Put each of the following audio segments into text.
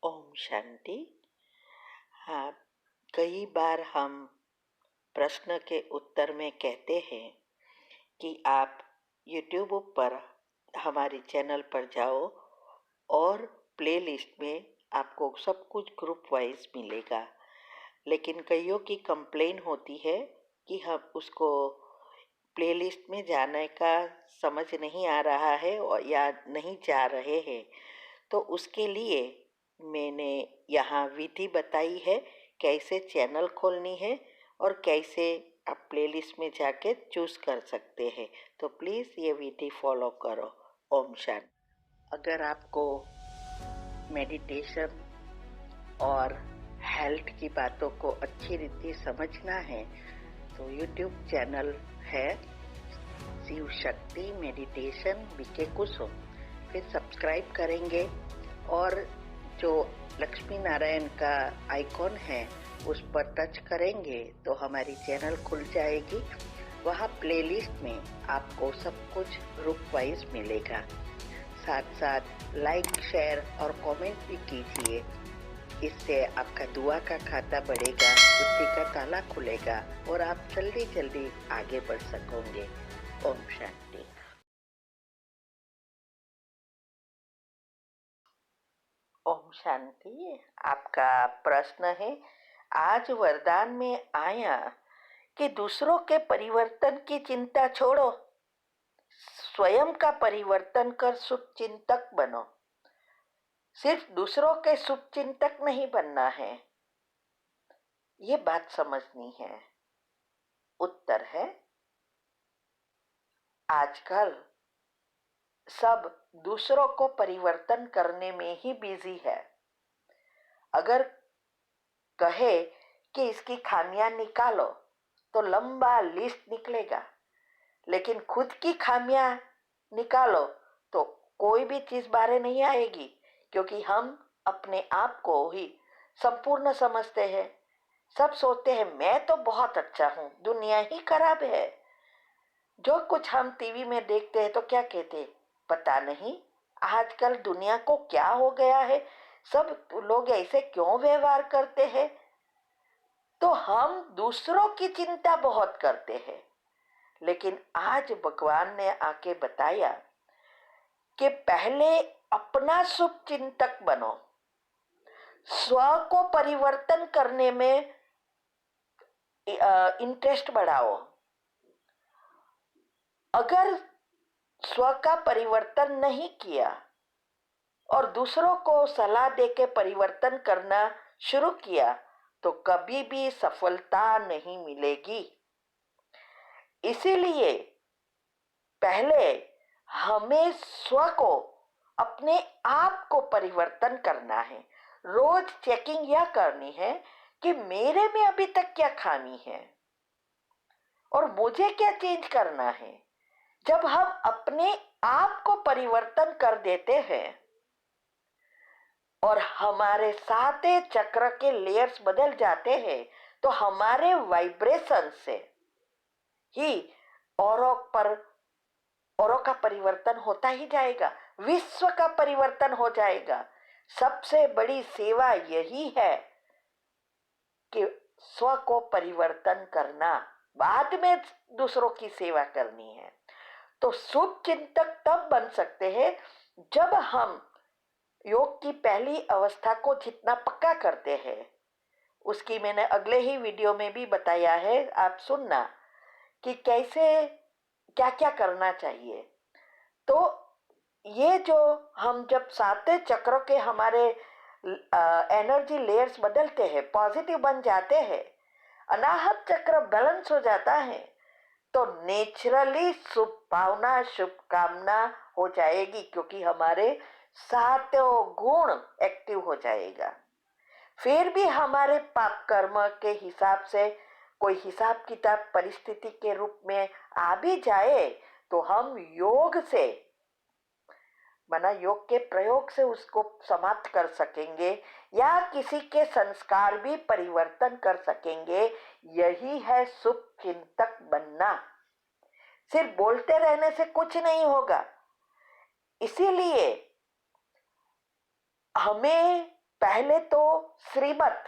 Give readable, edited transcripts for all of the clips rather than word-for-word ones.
ओम शांति। हाँ, कई बार हम प्रश्न के उत्तर में कहते हैं कि आप YouTube पर हमारे चैनल पर जाओ और प्लेलिस्ट में आपको सब कुछ ग्रुप वाइज मिलेगा। लेकिन कईयों की कंप्लेन होती है कि हम उसको प्लेलिस्ट में जाने का समझ नहीं आ रहा है और या नहीं जा रहे हैं। तो उसके लिए मैंने यहाँ विधि बताई है कैसे चैनल खोलनी है और कैसे आप प्लेलिस्ट में जाके चूज़ कर सकते हैं। तो प्लीज़ ये विधि फॉलो करो। ओम शांति। अगर आपको मेडिटेशन और हेल्थ की बातों को अच्छी रीति समझना है तो यूट्यूब चैनल है शिव शक्ति मेडिटेशन बीके कुसुम, फिर सब्सक्राइब करेंगे और जो लक्ष्मी नारायण का आइकॉन है उस पर टच करेंगे तो हमारी चैनल खुल जाएगी। वहाँ प्लेलिस्ट में आपको सब कुछ ग्रुप वाइज मिलेगा। साथ साथ लाइक शेयर और कमेंट भी कीजिए। इससे आपका दुआ का खाता बढ़ेगा, बुद्धि का ताला खुलेगा और आप जल्दी जल्दी आगे बढ़ सकोगे। ओम शांति। ओम शांति। आपका प्रश्न है, आज वरदान में आया कि दूसरों के परिवर्तन की चिंता छोड़ो, स्वयं का परिवर्तन कर शुभ चिंतक बनो। सिर्फ दूसरों के शुभ चिंतक नहीं बनना है, ये बात समझनी है। उत्तर है, आजकल सब दूसरों को परिवर्तन करने में ही बिजी है। अगर कहे कि इसकी खामियां निकालो तो लंबा लिस्ट निकलेगा, लेकिन खुद की खामियां निकालो तो कोई भी चीज बाहर नहीं आएगी, क्योंकि हम अपने आप को ही संपूर्ण समझते हैं। सब सोचते हैं मैं तो बहुत अच्छा हूँ, दुनिया ही खराब है। जो कुछ हम टीवी में देखते हैं तो क्या कहते हैं, पता नहीं आजकल दुनिया को क्या हो गया है, सब लोग ऐसे क्यों व्यवहार करते हैं। तो हम दूसरों की चिंता बहुत करते हैं, लेकिन आज भगवान ने आके बताया कि पहले अपना शुभ चिंतक बनो, स्व को परिवर्तन करने में इंटरेस्ट बढ़ाओ। अगर स्व का परिवर्तन नहीं किया और दूसरों को सलाह देके परिवर्तन करना शुरू किया तो कभी भी सफलता नहीं मिलेगी। इसीलिए पहले हमें स्व को, अपने आप को परिवर्तन करना है। रोज चेकिंग यह करनी है कि मेरे में अभी तक क्या खामी है और मुझे क्या चेंज करना है। जब हम अपने आप को परिवर्तन कर देते हैं और हमारे सारे चक्र के लेयर्स बदल जाते हैं तो हमारे वाइब्रेशन से ही औरों का परिवर्तन होता ही जाएगा, विश्व का परिवर्तन हो जाएगा। सबसे बड़ी सेवा यही है कि स्व को परिवर्तन करना, बाद में दूसरों की सेवा करनी है। तो शुभ चिंतक तब बन सकते हैं जब हम योग की पहली अवस्था को जितना पक्का करते हैं। उसकी मैंने अगले ही वीडियो में भी बताया है, आप सुनना कि कैसे क्या क्या करना चाहिए। तो ये जो हम जब सातों चक्रों के हमारे एनर्जी लेयर्स बदलते हैं, पॉजिटिव बन जाते हैं, अनाहत चक्र बैलेंस हो जाता है, तो नेचुरली शुभ भावना शुभकामना हो जाएगी, क्योंकि हमारे सातों गुण एक्टिव हो जाएगा। फिर भी हमारे पाप कर्म के हिसाब से कोई हिसाब किताब परिस्थिति के रूप में आ भी जाए तो हम योग से, माना योग के प्रयोग से उसको समाप्त कर सकेंगे या किसी के संस्कार भी परिवर्तन कर सकेंगे। यही है शुभ चिंतक बनना। सिर्फ बोलते रहने से कुछ नहीं होगा। इसीलिए हमें पहले तो श्रीमत,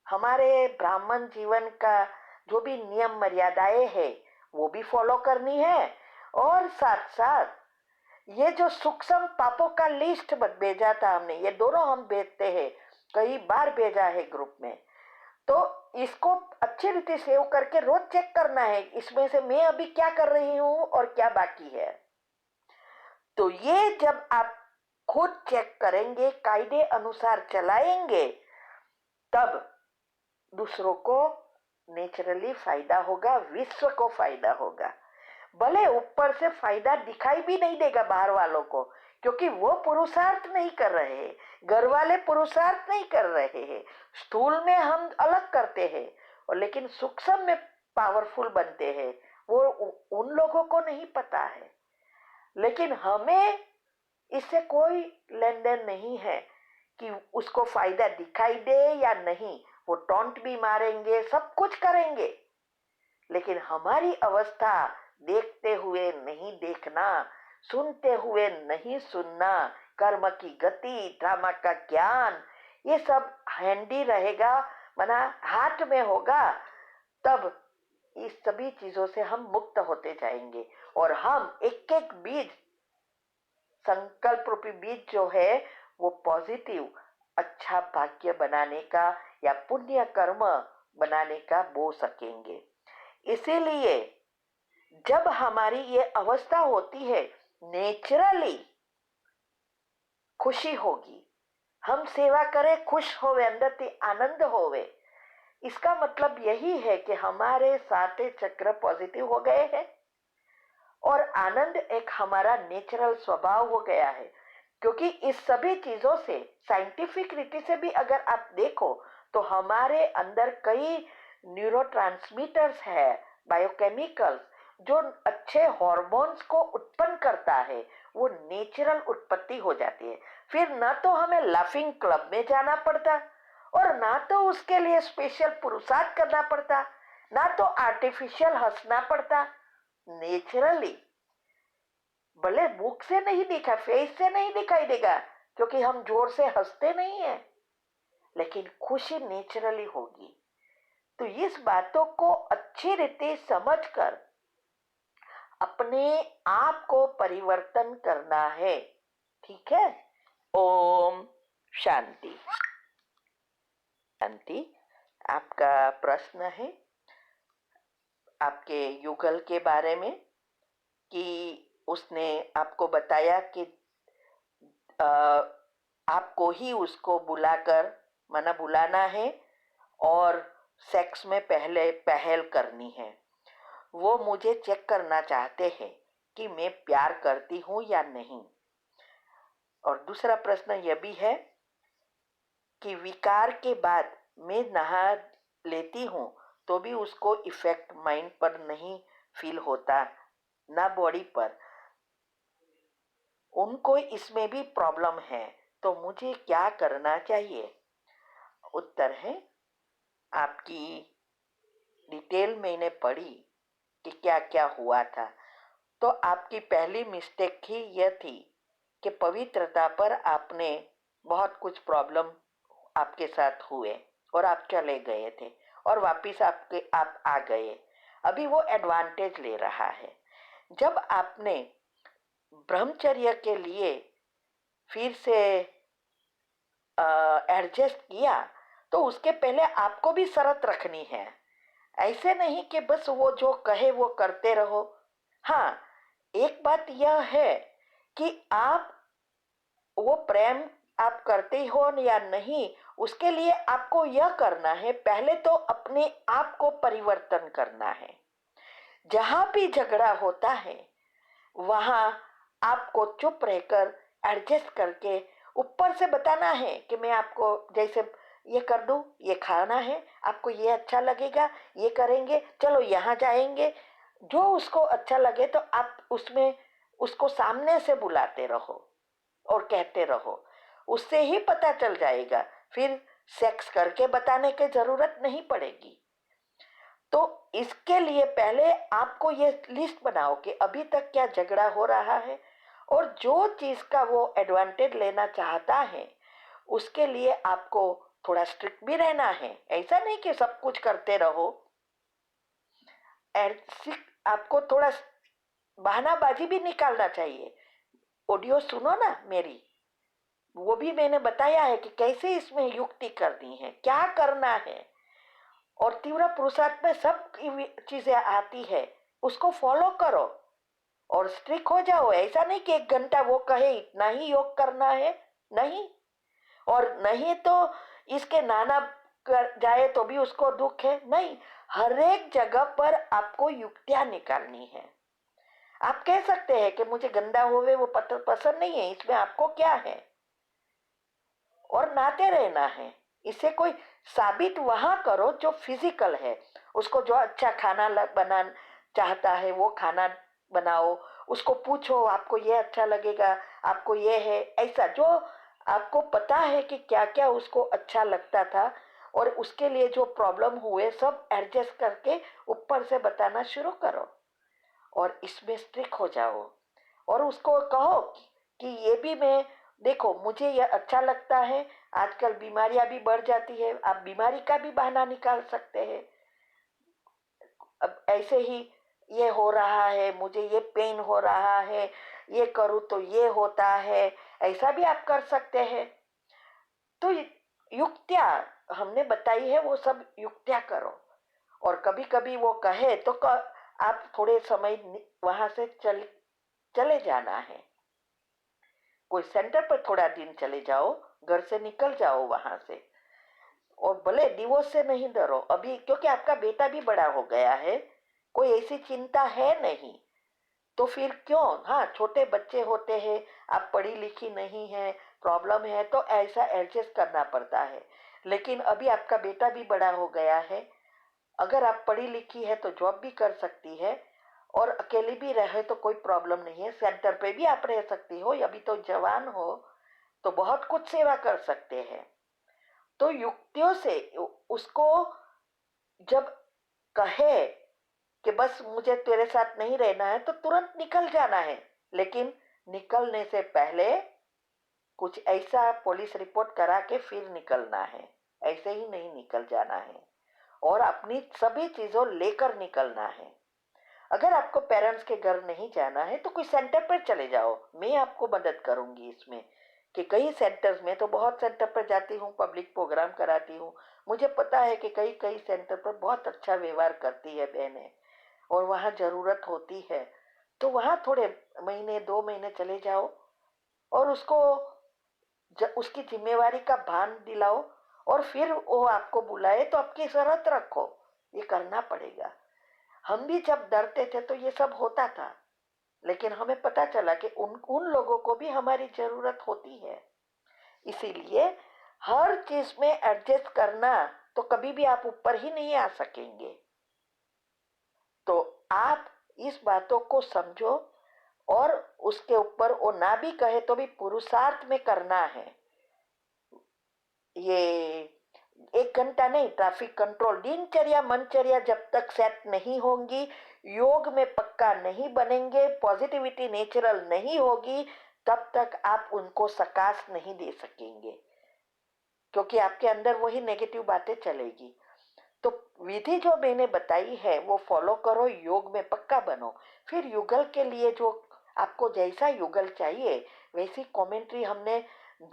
हमारे ब्राह्मण जीवन का जो भी नियम मर्यादाएं है वो भी फॉलो करनी है, और साथ साथ ये जो सूक्ष्म पापों का लिस्ट भेजा था हमने, ये दोनों हम भेजते हैं, कई बार भेजा है ग्रुप में, तो इसको अच्छी रीति सेव करके रोज चेक करना है, इसमें से मैं अभी क्या कर रही हूँ और क्या बाकी है। तो ये जब आप खुद चेक करेंगे, कायदे अनुसार चलाएंगे, तब दूसरों को नेचुरली फायदा होगा, विश्व को फायदा होगा। भले ऊपर से फायदा दिखाई भी नहीं देगा बाहर वालों को, क्योंकि वो पुरुषार्थ नहीं कर रहे हैं, घर वाले पुरुषार्थ नहीं कर रहे हैं, स्थूल में हम अलग करते हैं और लेकिन सूक्ष्म में पावरफुल बनते हैं, वो उन लोगों को नहीं पता है। लेकिन हमें इससे कोई लेन देन नहीं है कि उसको फायदा दिखाई दे या नहीं, वो टॉन्ट भी मारेंगे, सब कुछ करेंगे, लेकिन हमारी अवस्था देखते हुए नहीं देखना, सुनते हुए नहीं सुनना, कर्म की गति, ड्रामा का ज्ञान, ये सब हैंडी रहेगा, मना हाथ में होगा, तब इस सभी चीजों से हम मुक्त होते जाएंगे। और हम एक एक बीज, संकल्प रूपी बीज जो है वो पॉजिटिव अच्छा भाग्य बनाने का या पुण्य कर्म बनाने का बो सकेंगे। इसीलिए जब हमारी ये अवस्था होती है, नेचुरली खुशी होगी, हम सेवा करें, खुश होवे, अंदर से आनंद होवे, इसका मतलब यही है कि हमारे सारे चक्र पॉजिटिव हो गए हैं और आनंद एक हमारा नेचुरल स्वभाव हो गया है। क्योंकि इस सभी चीजों से साइंटिफिक रीति से भी अगर आप देखो तो हमारे अंदर कई न्यूरोट्रांसमीटर्स है, बायोकेमिकल्स, जो अच्छे हार्मोन्स को उत्पन्न करता है, वो नेचुरल उत्पत्ति हो जाती है। फिर ना तो हमें लाफिंग क्लब में जाना पड़ता और ना तो उसके लिए स्पेशल पुरुषार्थ करना पड़ता, ना तो आर्टिफिशियल हंसना पड़ता, नेचुरली। भले मुख से नहीं दिखा, फेस से नहीं दिखाई देगा क्योंकि हम जोर से हंसते नहीं है, लेकिन खुशी नेचुरली होगी। तो इस बातों को अच्छी रीति समझकर अपने आप को परिवर्तन करना है, ठीक है। ओम शांति। शांति। आपका प्रश्न है आपके युगल के बारे में कि उसने आपको बताया कि आपको ही उसको बुलाकर माना बुलाना है और सेक्स में पहले पहल करनी है। वो मुझे चेक करना चाहते हैं कि मैं प्यार करती हूँ या नहीं। और दूसरा प्रश्न यह भी है कि विकार के बाद मैं नहा लेती हूँ तो भी उसको इफेक्ट माइंड पर नहीं फील होता, ना बॉडी पर, उनको इसमें भी प्रॉब्लम है, तो मुझे क्या करना चाहिए। उत्तर है, आपकी डिटेल मैंने पढ़ी कि क्या क्या हुआ था। तो आपकी पहली मिस्टेक ही यह थी कि पवित्रता पर आपने बहुत कुछ प्रॉब्लम आपके साथ हुए और आप चले गए थे और वापिस आप आ गए। अभी वो एडवांटेज ले रहा है। जब आपने ब्रह्मचर्य के लिए फिर से एडजस्ट किया तो उसके पहले आपको भी शर्त रखनी है। ऐसे नहीं कि बस वो जो कहे वो करते रहो। हाँ, एक बात यह है कि आप वो प्रेम आप करते हो या नहीं, उसके लिए आपको यह करना है, पहले तो अपने आप को परिवर्तन करना है। जहां भी झगड़ा होता है वहां आपको चुप रहकर एडजस्ट करके ऊपर से बताना है कि मैं आपको जैसे ये कर दूं, ये खाना है, आपको ये अच्छा लगेगा, ये करेंगे, चलो यहाँ जाएंगे, जो उसको अच्छा लगे तो आप उसमें उसको सामने से बुलाते रहो और कहते रहो, उससे ही पता चल जाएगा। फिर सेक्स करके बताने की जरूरत नहीं पड़ेगी। तो इसके लिए पहले आपको ये लिस्ट बनाओ कि अभी तक क्या झगड़ा हो रहा है और जो चीज का वो एडवांटेज लेना चाहता है उसके लिए आपको थोड़ा स्ट्रिक्ट भी रहना है। ऐसा नहीं कि सब कुछ करते रहो, आपको थोड़ा बहानाबाजी भी निकालना चाहिए। ऑडियो सुनो ना मेरी, वो भी मैंने बताया है कि कैसे इसमें युक्ति करनी है, क्या करना है। और तीव्र पुरुषार्थ में सब चीजें आती है, उसको फॉलो करो और स्ट्रिक्ट हो जाओ। ऐसा नहीं कि 1 घंटा वो कहे इतना ही योग करना है, नहीं। और नहीं तो इसके नाना कर जाए तो भी उसको दुख है, नहीं। हर एक जगह पर आपको युक्तियां निकालनी है। आप कह सकते हैं कि मुझे गंदा होवे वो पसंद नहीं है, इसमें आपको क्या है, और नाते रहना है। इसे कोई साबित वहां करो जो फिजिकल है। उसको जो अच्छा खाना बना चाहता है वो खाना बनाओ, उसको पूछो आपको ये अच्छा लगेगा, आपको ये है, ऐसा जो आपको पता है कि क्या क्या उसको अच्छा लगता था और उसके लिए जो प्रॉब्लम हुए सब एडजस्ट करके ऊपर से बताना शुरू करो और इसमें स्ट्रिक्ट हो जाओ। और उसको कहो कि ये भी मैं देखो मुझे ये अच्छा लगता है। आजकल बीमारियां भी बढ़ जाती है, आप बीमारी का भी बहाना निकाल सकते हैं। अब ऐसे ही ये हो रहा है, मुझे ये पेन हो रहा है, ये करूँ तो ये होता है, ऐसा भी आप कर सकते हैं। तो युक्तियां हमने बताई है, वो सब युक्तियां करो। और कभी कभी वो कहे तो आप थोड़े समय वहां से चले जाना है। कोई सेंटर पर थोड़ा दिन चले जाओ, घर से निकल जाओ वहां से। और भले डिवोर्स से नहीं डरो अभी, क्योंकि आपका बेटा भी बड़ा हो गया है, कोई ऐसी चिंता है नहीं। तो फिर क्यों, हाँ छोटे बच्चे होते हैं, आप पढ़ी लिखी नहीं है, प्रॉब्लम है तो ऐसा एडजस्ट करना पड़ता है। लेकिन अभी आपका बेटा भी बड़ा हो गया है, अगर आप पढ़ी लिखी है तो जॉब भी कर सकती है और अकेली भी रहे तो कोई प्रॉब्लम नहीं है। सेंटर पे भी आप रह सकती हो, अभी तो जवान हो तो बहुत कुछ सेवा कर सकते हैं। तो युक्तियों से उसको जब कहे कि बस मुझे तेरे साथ नहीं रहना है तो तुरंत निकल जाना है। लेकिन निकलने से पहले कुछ ऐसा पुलिस रिपोर्ट करा के फिर निकलना है, ऐसे ही नहीं निकल जाना है। और अपनी सभी चीजों लेकर निकलना है। अगर आपको पेरेंट्स के घर नहीं जाना है तो कोई सेंटर पर चले जाओ, मैं आपको मदद करूंगी इसमें। कि कई सेंटर्स में तो बहुत सेंटर पर जाती हूँ, पब्लिक प्रोग्राम कराती हूँ, मुझे पता है कि कई कई सेंटर पर बहुत अच्छा व्यवहार करती है बहनें और वहाँ जरूरत होती है। तो वहाँ थोड़े महीने 2 महीने चले जाओ और उसको उसकी जिम्मेवारी का भान दिलाओ। और फिर वो आपको बुलाए तो आपकी शर्त रखो, ये करना पड़ेगा। हम भी जब डरते थे तो ये सब होता था, लेकिन हमें पता चला कि उन लोगों को भी हमारी जरूरत होती है। इसीलिए हर चीज में एडजस्ट करना, तो कभी भी आप ऊपर ही नहीं आ सकेंगे। तो आप इस बातों को समझो और उसके ऊपर वो ना भी कहे तो भी पुरुषार्थ में करना है। ये 1 घंटा नहीं, ट्रैफिक कंट्रोल दिनचर्या मनचर्या जब तक सेट नहीं होंगी, योग में पक्का नहीं बनेंगे, पॉजिटिविटी नेचुरल नहीं होगी, तब तक आप उनको सकाश नहीं दे सकेंगे, क्योंकि आपके अंदर वही नेगेटिव बातें चलेगी। तो विधि जो मैंने बताई है वो फॉलो करो, योग में पक्का बनो। फिर युगल के लिए जो आपको जैसा युगल चाहिए वैसी कमेंट्री हमने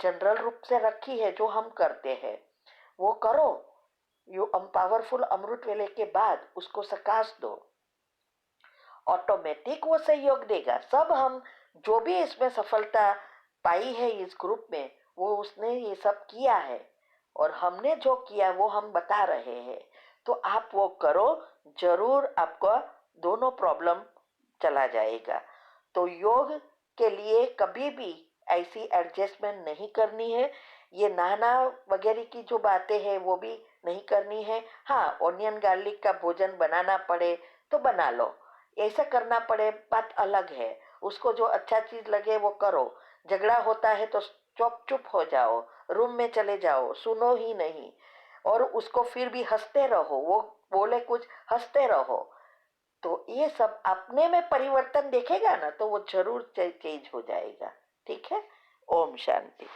जनरल रूप से रखी है, जो हम करते हैं वो करो। यू पावरफुल अमृत वेले के बाद उसको सकाश दो, ऑटोमेटिक वो सहयोग देगा। सब हम जो भी इसमें सफलता पाई है इस ग्रुप में, वो उसने ये सब किया है और हमने जो किया वो हम बता रहे हैं। तो आप वो करो, जरूर आपका दोनों प्रॉब्लम चला जाएगा। तो योग के लिए कभी भी ऐसी एडजस्टमेंट नहीं करनी है। ये नहाना वगैरह की जो बातें हैं वो भी नहीं करनी है। हाँ, ऑनियन गार्लिक का भोजन बनाना पड़े तो बना लो, ऐसा करना पड़े बात अलग है। उसको जो अच्छा चीज लगे वो करो। झगड़ा होता है तो चुप हो जाओ, रूम में चले जाओ, सुनो ही नहीं। और उसको फिर भी हंसते रहो, वो बोले कुछ हंसते रहो। तो ये सब अपने में परिवर्तन देखेगा ना तो वो जरूर चेंज हो जाएगा। ठीक है, ओम शांति।